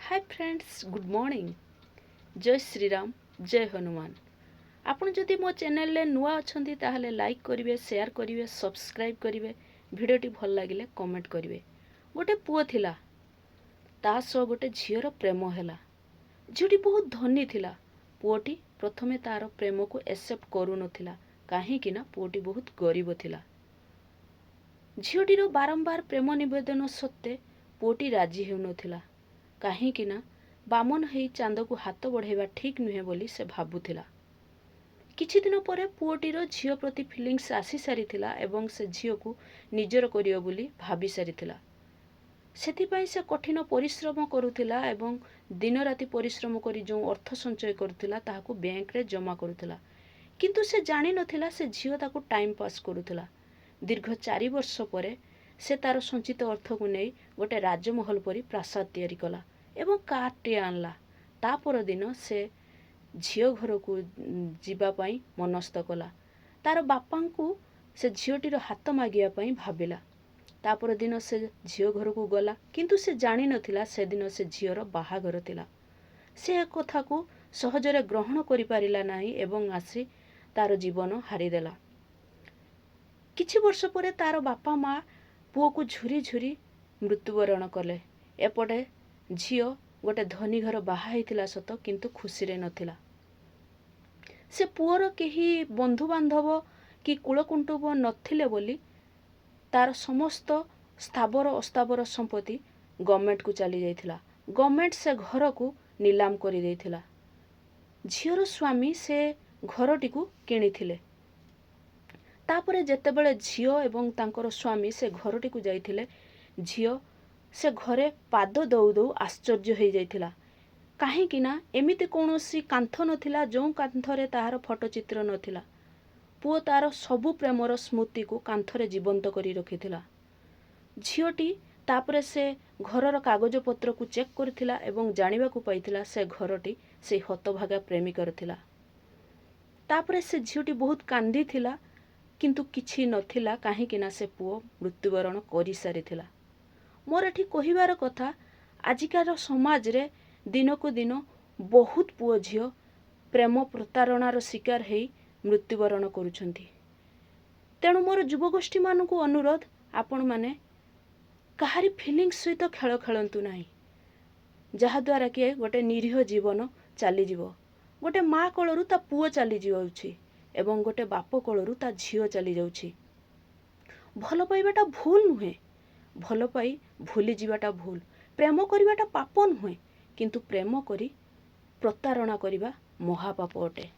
Hi friends, good morning. जय श्री राम, जय हनुमान। आपण जदि मो चैनल रे नुआ अछंती ताहले लाइक करिवे, शेयर करिवे, सब्सक्राइब करिवे। भिडियोटी भल लागिले कमेंट करिवे। गोटे पुओ थिला, ता सह गोटे झियर प्रेम हैला। झियोटी बहुत धनी थिला। पुओटी प्रथमे तार प्रेम को एक्सेप्ट करू नथिला, काहे कि ना पुओटी बहुत गरीब थिला। झियोटीर बारंबार प्रेम निवेदन सत्ते पुओटी राजी हेउ नथिला, काहींकि ना बामन हेई चांद को हाथ बढ़ाइबा ठीक नुहे बोली से भाबुथिला। किछि दिन परे पुओटीर झियो प्रति फीलिंग्स आसी सारिथिला एवं से झियो को निजर करियो बोली भाबी सारिथिला। सेथिपाई से कठिन परिश्रम करुथिला एवं दिन राति परिश्रम करी जो अर्थ संचय करुथिला ताहाको बैंक रे जमा करुथिला। किंतु से जानि नथिला से झियो ताको टाइम पास करुथिला। दीर्घ 4 वर्ष परे से तार संचित अर्थ को नहीं गोटे राजमहल परी प्रासाद तैयारी कला एवं कारटे आनला। ता पर दिन से झियो घर को जीवा पाई मनस्थ कला। तार बापा को से झियोटीर हाथ मागिया पाई भाबिला। तापर दिन से झियो घर को गला, किंतु से जानि नथिला से दिन से झियोर बाहाघर थिला। से कथा को सहजरे ग्रहण करि पारिला नाही एवं आसी तार जीवन हारिदेला। किछि वर्ष परे तार बापा माँ पुओ को झुरी झुरी मृत्युवरण कले। एपटे झियो गोटे धनी घर बाहा होइतिला सत, किंतु खुशी रे नथिला। से पुओर केही बंधु बांधव कि कुलकुंटुब नथिले बोली तार समस्त स्थावर अस्थावर संपत्ति गवर्नमेंट को चली जाइथिला। गवर्नमेंट से घर को नीलाम करि देइथिला। झियोर स्वामी से घरटी को किणिथिले। तापरे जेतेबेले झियो एवं तांकर स्वामी से घरटी को जाइथिले, झियो से घरे पाद दौ दौ आश्चर्य हो जाइथिला। काहे कि ना एमिति कोनोसी कांथ नथिला जो कांथरे ताहार फोटोचित्र नथिला। पुओ तार सबु प्रेमर स्मृति को कांथरे जीवंत करी रखिथिला। झियोटी तापरे से घरर कागज पत्र को चेक करथिला एवं जानिबा को पाइथिला से घरटी से हतभागा प्रेमिकर थिला। तापरे से झियोटी बहुत कांदी थिला, किंतु किछि नथिला काहे कि ना से पुओ मृत्युवरण करि सारिथिला। मोर एठी कहिबार कथा, आजिकार समाज रे दिन को दिन बहुत पुओ झियो प्रेम प्रतारणार शिकार हेई मृत्युवरण करुछंती। तेणु मोर युवगोष्ठी मानकु अनुरोध, आपण माने काहारी फीलिंग्स सहित खेल खेलंतु नाही, जहा द्वारा कि गोटे निरीह जीवन चली जीवो। गोटे माँ कोलरु ता पुओ चली जाउछि एवं गोटे बाप कोलरु ता झियो चली जाउछि। भल पाइबाटा भूल नुहे, भल पाई भूली जीवाटा भूल। प्रेम करिबाटा पाप नुहे, किंतु प्रेम करी प्रतारणा करिबा महापाप अटे।